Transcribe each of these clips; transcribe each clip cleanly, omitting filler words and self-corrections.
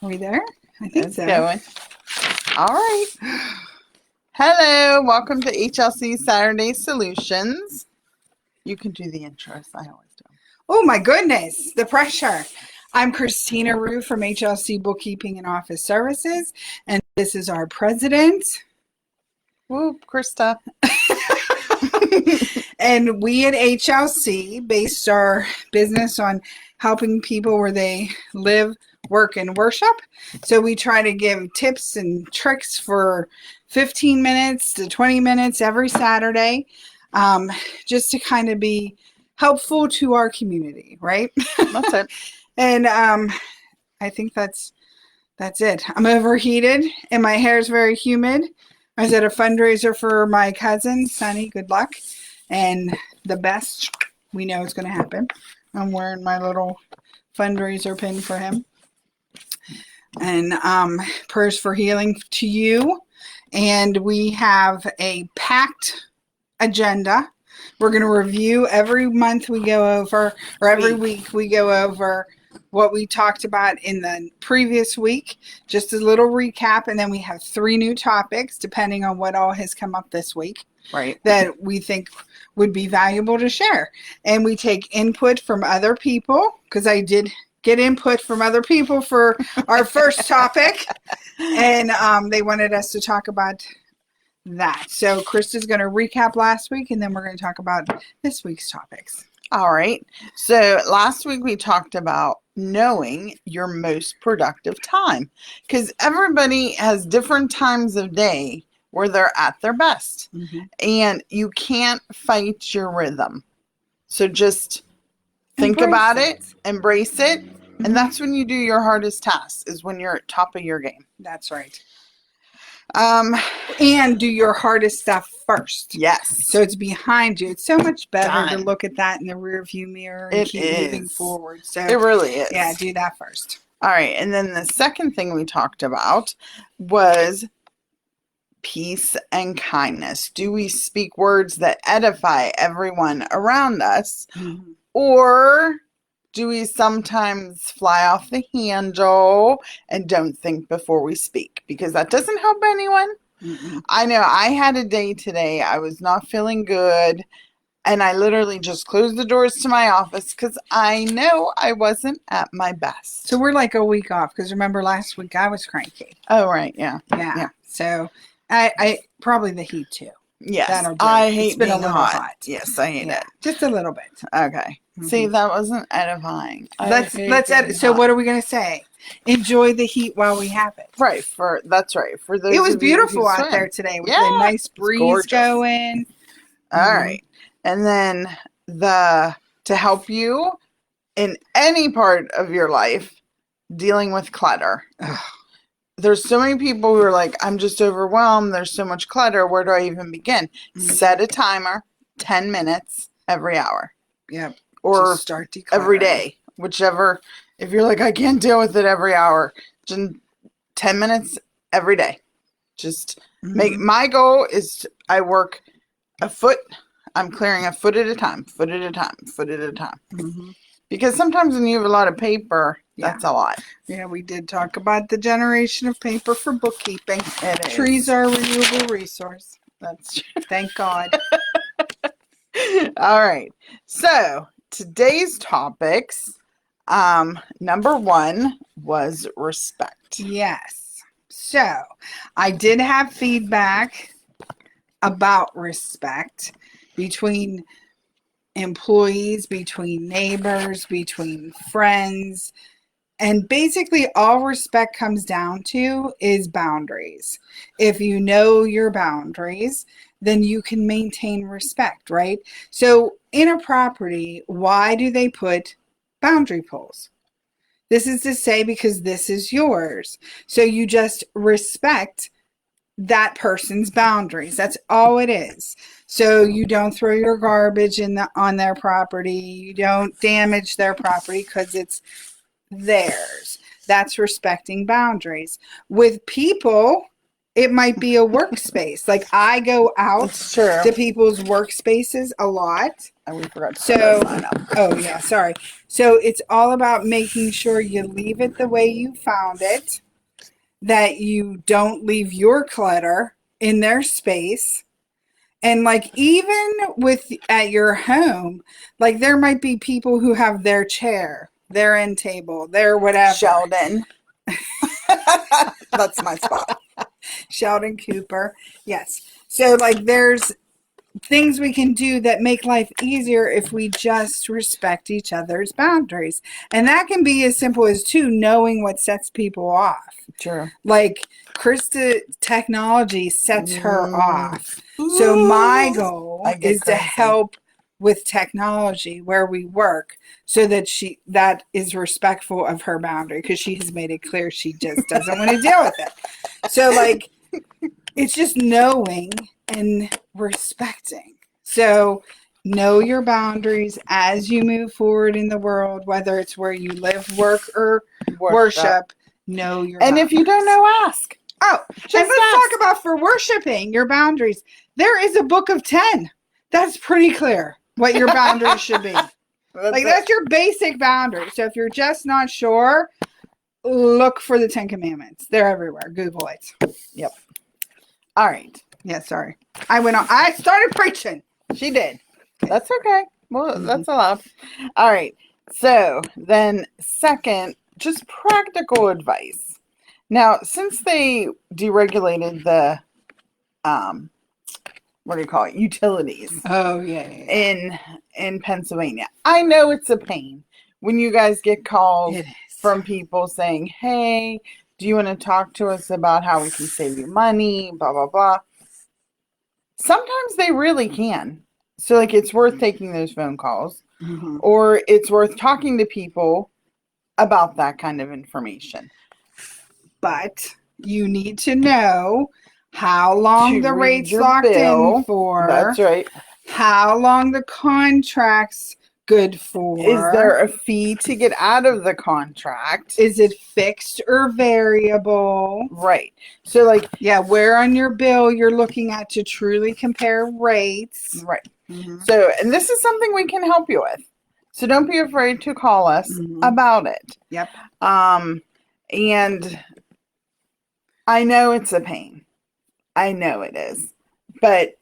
Are we there? I think It's so. going. All right. Hello. Welcome to HLC Saturday Solutions. You can do the intros. I always do. Oh my goodness, the pressure. I'm Christina Rue from HLC Bookkeeping and Office Services, and this is our president. Whoop, Krista. And we at HLC based our business on helping people where they live, work, and worship. So we try to give tips and tricks for 15 minutes to 20 minutes every Saturday, just to kind of be helpful to our community, right? That's it. And I think that's it. I'm overheated and my hair is very humid. I was at a fundraiser for my cousin, Sonny. Good luck. And the best we know is going to happen. I'm wearing my little fundraiser pin for him. And prayers for healing to you. And we have a packed agenda. We're going to review every month we go over, or every week we go over what we talked about in the previous week, just a little recap, and then we have 3 new topics depending on what all has come up this week, right, that we think would be valuable to share. And we take input from other people, because I did get input from other people for our first topic, and they wanted us to talk about that. So Krista's going to recap last week, and then we're going to talk about this week's topics. All right. So last week we talked about knowing your most productive time, because everybody has different times of day where they're at their best, and you can't fight your rhythm. So just think about it, embrace it, and that's when you do your hardest tasks, is when you're at top of your game. That's right. And do your hardest stuff first. Yes. So it's behind you. It's so much better to look at that in the rear view mirror and keep moving forward. So it really is. Yeah, do that first. All right. And then the second thing we talked about was peace and kindness. Do we speak words that edify everyone around us? Mm-hmm. Or do we sometimes fly off the handle and don't think before we speak? Because that doesn't help anyone. Mm-mm. I know I had a day today. I was not feeling good. And I literally just closed the doors to my office because I know I wasn't at my best. So we're like a week off, because remember last week I was cranky. Oh, right. Yeah. Yeah. So I probably the heat too. Yes. I hate it's been being a little hot. Yes, I hate it. Just a little bit. Okay. Mm-hmm. See, that wasn't edifying. Let's edit. So what are we going to say? Enjoy the heat while we have it. Right. That's right. For those, it was beautiful out there today with a nice breeze going. All right. And then to help you in any part of your life dealing with clutter. There's so many people who are like, I'm just overwhelmed. There's so much clutter. Where do I even begin? Mm-hmm. Set a timer, 10 minutes every hour. Yeah. Or start every day, whichever. If you're like, I can't deal with it every hour, just 10 minutes every day. Just make, my goal is I work a foot. I'm clearing a foot at a time, foot at a time, foot at a time. Mm-hmm. Because sometimes when you have a lot of paper, that's a lot. Yeah, we did talk about the generation of paper for bookkeeping. Trees are a renewable resource. That's true. Thank God. All right. So today's topics, number 1 was respect. Yes. So I did have feedback about respect between employees, between neighbors, between friends. And basically all respect comes down to is boundaries. If you know your boundaries, then you can maintain respect, right? So in a property, why do they put boundary poles? This is to say, because this is yours. So you just respect that person's boundaries. That's all it is. So you don't throw your garbage on their property. You don't damage their property because it's theirs. That's respecting boundaries. With people, it might be a workspace. Like I go out to people's workspaces a lot. we forgot to put So, that sign up. oh yeah, sorry. So it's all about making sure you leave it the way you found it, that you don't leave your clutter in their space. And like even with at your home, like there might be people who have their chair, their end table, their whatever. Sheldon. That's my spot. Sheldon Cooper. Yes. So like there's things we can do that make life easier if we just respect each other's boundaries. And that can be as simple as knowing what sets people off. Sure. Like Krista, technology sets her off. So my goal is to help with technology where we work so that that is respectful of her boundary, because she has made it clear she just doesn't want to deal with it. So like it's just knowing and respecting. So know your boundaries as you move forward in the world, whether it's where you live, work, or worship. Know your boundaries. If you don't know, ask. Oh, and let's talk about for worshiping your boundaries. There is a book of 10. That's pretty clear what your boundaries should be. That's your basic boundary. So if you're just not sure, look for the 10 Commandments. They're everywhere. Google it. Yep. All right. Yeah, sorry. I started preaching. She did. That's okay. Well, that's allowed. All right. So then second, just practical advice. Now, since they deregulated the, what do you call it? Utilities. Oh, yeah. In Pennsylvania. I know it's a pain when you guys get calls from people saying, hey, do you want to talk to us about how we can save you money? Blah, blah, blah. Sometimes they really can. So, like, it's worth taking those phone calls. Mm-hmm. Or it's worth talking to people about that kind of information. But you need to know how long the rate's locked in for. That's right. How long the contract's good for. Is there a fee to get out of the contract? Is it fixed or variable? Right. So like, yeah, where on your bill you're looking at to truly compare rates. Right. Mm-hmm. So, and this is something we can help you with. So don't be afraid to call us about it. Yep. And I know it's a pain. I know it is. But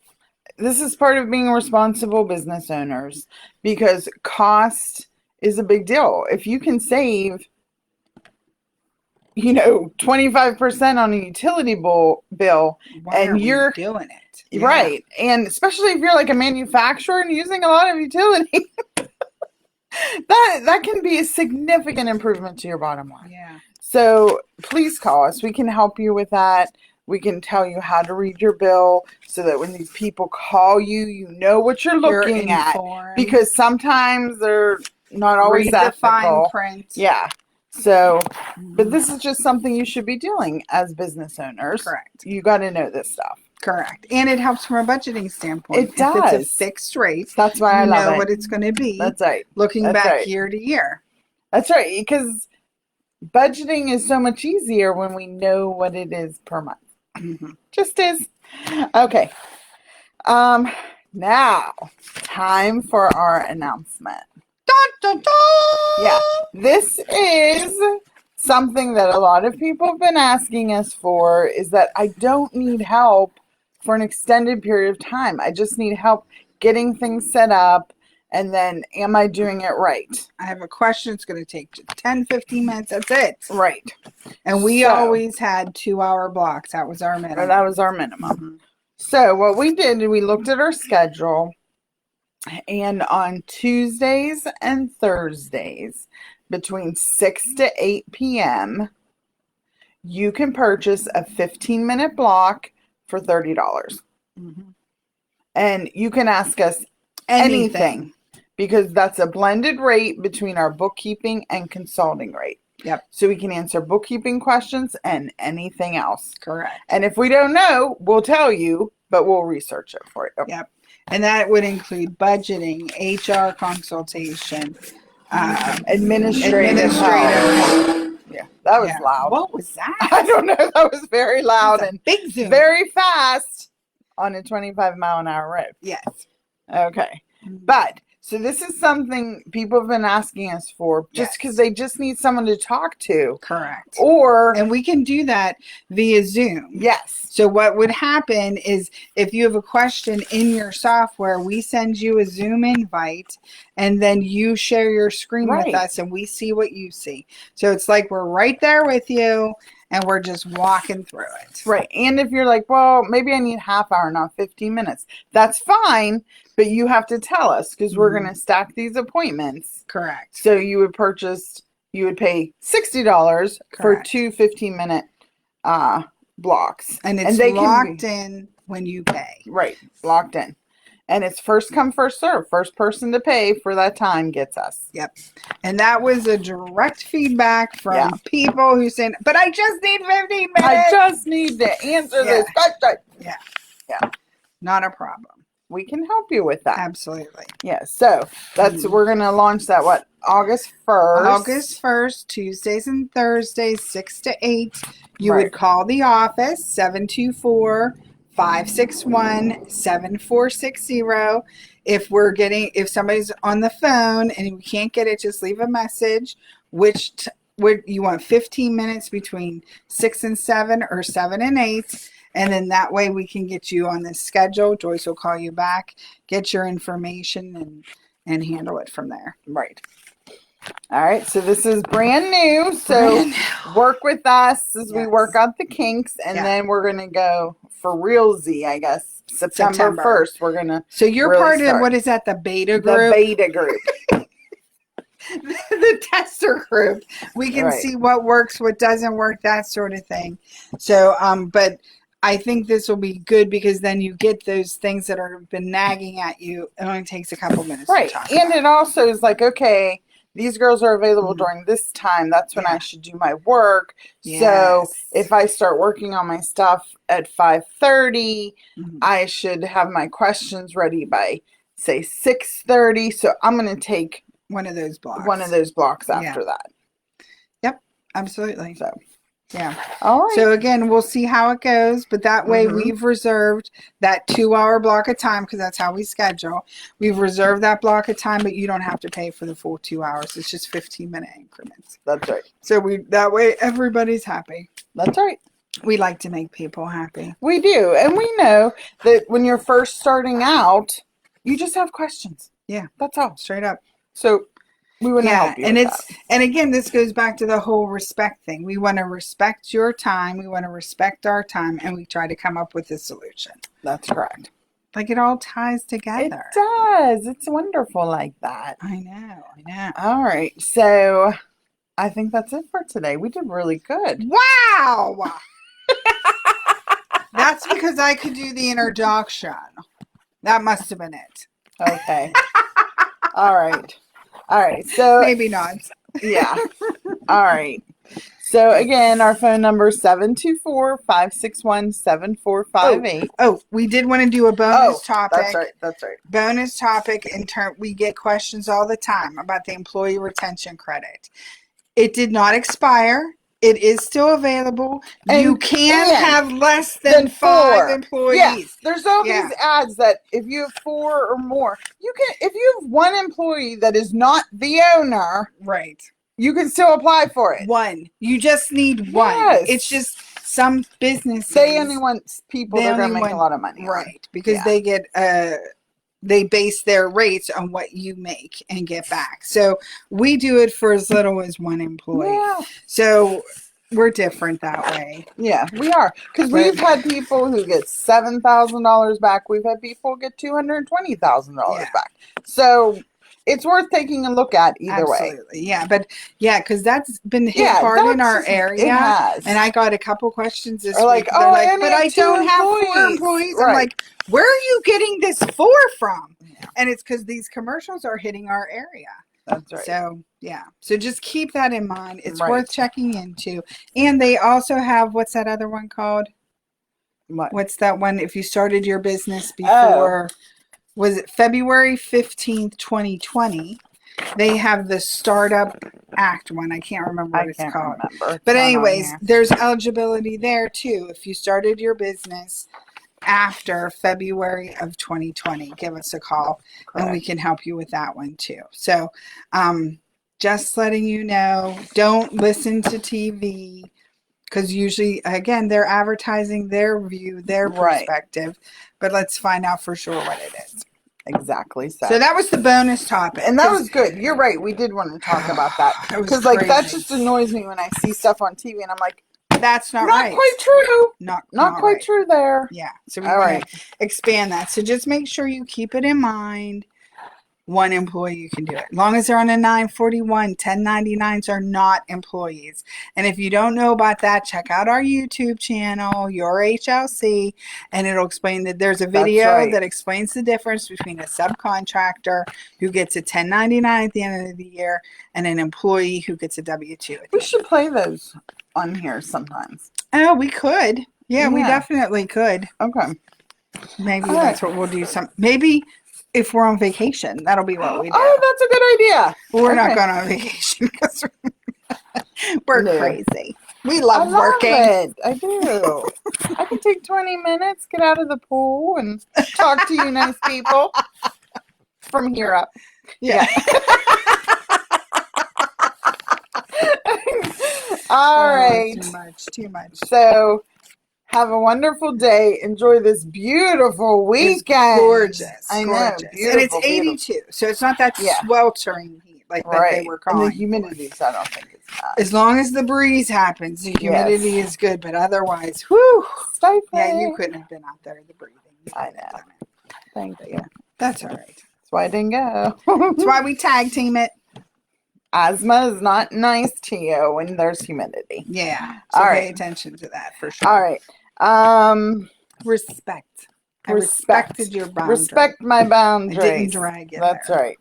this is part of being responsible business owners, because cost is a big deal. If you can save, 25% on a utility bill, and you're doing it. Yeah. Right. And especially if you're like a manufacturer and using a lot of utility, that can be a significant improvement to your bottom line. Yeah. So please call us. We can help you with that. We can tell you how to read your bill so that when these people call you, you know what you're looking at. Because sometimes they're not always ethical. The fine print. Yeah. So, but this is just something you should be doing as business owners. Correct. You got to know this stuff. Correct. And it helps from a budgeting standpoint. It does. If it's a fixed rate. That's why I love it. You know what it's going to be. That's right. Looking back year to year. That's right. Because budgeting is so much easier when we know what it is per month. Just is. Okay. Now, time for our announcement. Dun, dun, dun. Yeah. This is something that a lot of people have been asking us for, is that I don't need help for an extended period of time. I just need help getting things set up. And then, am I doing it right? I have a question. It's going to take 10, 15 minutes. That's it. Right. And we always had 2-hour blocks. That was our minimum. That was our minimum. So what we did, we looked at our schedule. And on Tuesdays and Thursdays, between 6 to 8 p.m., you can purchase a 15-minute block for $30. And you can ask us anything. Because that's a blended rate between our bookkeeping and consulting rate. Yep. So we can answer bookkeeping questions and anything else. Correct. And if we don't know, we'll tell you, but we'll research it for you. Yep. And that would include budgeting, HR consultation, administrative help. Yeah, that was loud. What was that? I don't know. That was very loud and big zoom. Very fast on a 25-mile-an-hour road. Yes. Okay. But So this is something people have been asking us for just Yes. because they just need someone to talk to. Correct. Or, And we can do that via Zoom. yes. So what would happen is if you have a question in your software, we send you a Zoom invite and then you share your screen Right. with us and we see what you see. So it's like we're right there with you and we're just walking through it. Right. And if you're like, well, maybe I need half hour, not 15 minutes, that's fine. But you have to tell us because we're going to stack these appointments. Correct. So you would pay $60 for Correct. 2 15-minute blocks. And it's they locked in when you pay. Right. Locked in. And it's first come, first serve. First person to pay for that time gets us. Yep. And that was a direct feedback from Yeah. people who said, but I just need 15 minutes. I just need to answer this question. Yeah. Yeah. Not a problem. We can help you with that. Absolutely. Yeah. So we're going to launch that, August 1st? August 1st, Tuesdays and Thursdays, 6 to 8. You Right. would call the office, 724-561-7460. If somebody's on the phone and we can't get it, just leave a message. Would you want 15 minutes between 6 and 7 or 7 and 8? And then that way we can get you on the schedule. Joyce will call you back, get your information, and handle it from there. Right. All right. So this is brand new. So work with us as we work out the kinks. And then we're going to go for realsy, I guess. September 1st, we're going to. So you're really part of, what is that, the beta group? The beta group. The tester group. We can see what works, what doesn't work, that sort of thing. So, but I think this will be good because then you get those things that have been nagging at you. It only takes a couple minutes to talk and about. It also is like, okay, these girls are available during this time. That's when I should do my work. Yes. So if I start working on my stuff at 5:30, I should have my questions ready by, say, 6:30. So I'm going to take one of those blocks after that. Yep, absolutely. So. Yeah. All right. So again, we'll see how it goes, but that way we've reserved that 2-hour block of time because that's how we schedule. We've reserved that block of time, but you don't have to pay for the full 2 hours. It's just 15-minute increments. That's right. So that way everybody's happy. That's right. We like to make people happy. We do. And we know that when you're first starting out, you just have questions. Yeah. That's all. Straight up. So we want to help you. And again, this goes back to the whole respect thing. We want to respect your time. We want to respect our time, and we try to come up with a solution. That's correct. Like it all ties together. It does. It's wonderful like that. I know. All right. So I think that's it for today. We did really good. Wow. That's because I could do the introduction. That must have been it. Okay. All right. So maybe not. Yeah. All right. So again, our phone number is 724-561-7458. Oh, we did want to do a bonus topic. That's right. Bonus topic we get questions all the time about the employee retention credit. It did not expire. It is still available. And you can have less than 5 employees. Yes. There's all these ads that if you have 4 or more, you can. If you have 1 employee that is not the owner, right, you can still apply for it. 1. You just need 1. Yes. It's just some businesses. They only want people that are going to make a lot of money. Right, because they get they base their rates on what you make and get back. So we do it for as little as 1 employee. Yeah. So we're different that way. Yeah, we are. Because we've had people who get $7,000 back. We've had people get $220,000 back. So it's worth taking a look at either way. Yeah, but because that's been hit hard in our area. It has. And I got a couple questions this week. Like, but I don't have 4 employees. Right. I'm like, where are you getting this 4 from? Yeah. And it's because these commercials are hitting our area. That's right. So, So just keep that in mind. It's worth checking into. And they also have, what's that other one called? What's that one? If you started your business before... Was it February 15th, 2020? They have the Startup Act one. I can't remember what it's called. But anyways, there's eligibility there too. If you started your business after February of 2020, give us a call and we can help you with that one too. So, just letting you know, don't listen to TV because usually, again, they're advertising their view, their perspective, but let's find out for sure what it is. Exactly. So that was the bonus topic. And that was good. You're right. We did want to talk about that. Because, like, that just annoys me when I see stuff on TV and I'm like, that's not right. Not quite true. Not quite right. true there. Yeah. So we want to expand that. So just make sure you keep it in mind. One employee, you can do it. As long as they're on a 941, 1099s are not employees. And if you don't know about that, check out our YouTube channel, Your HLC, and it'll explain that there's a video that explains the difference between a subcontractor who gets a 1099 at the end of the year and an employee who gets a W-2. We should play those on here sometimes. Oh, we could. Yeah, we definitely could. Okay. Maybe that's what we'll do. Maybe if we're on vacation, that'll be what we do. Oh, that's a good idea. We're not going on vacation because we're crazy. We love working. I do. I can take 20 minutes, get out of the pool, and talk to you nice people from here up. Yeah. All right. Too much. So, have a wonderful day. Enjoy this beautiful weekend. It's gorgeous. I know. Gorgeous. And it's 82, so it's not that sweltering heat like that they were calling. And the humidity, I don't think it's bad. As long as the breeze happens, the humidity is good, but otherwise, whew. Stifling. Yeah, you couldn't have been out there, the breathing. I know. Thank you. That's all right. That's why I didn't go. That's why we tag team it. Asthma is not nice to you when there's humidity. Yeah. So pay attention to that for sure. All right. Respect. I respected your boundaries. Respect my boundaries. I didn't drag it. That's right.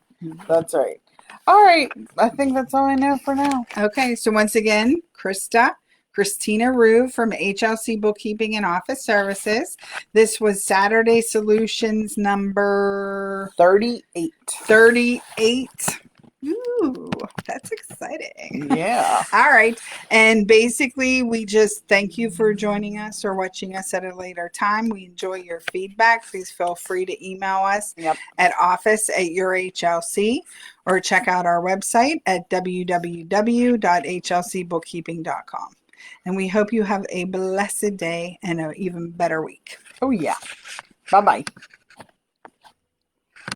That's right. All right. I think that's all I know for now. Okay. So once again, Christina Rue from HLC Bookkeeping and Office Services. This was Saturday Solutions number 38. 38. Ooh, that's exciting. Yeah. All right. And basically, we just thank you for joining us or watching us at a later time. We enjoy your feedback. Please feel free to email us at office@yourhlc or check out our website at www.hlcbookkeeping.com. And we hope you have a blessed day and an even better week. Oh, yeah. Bye-bye.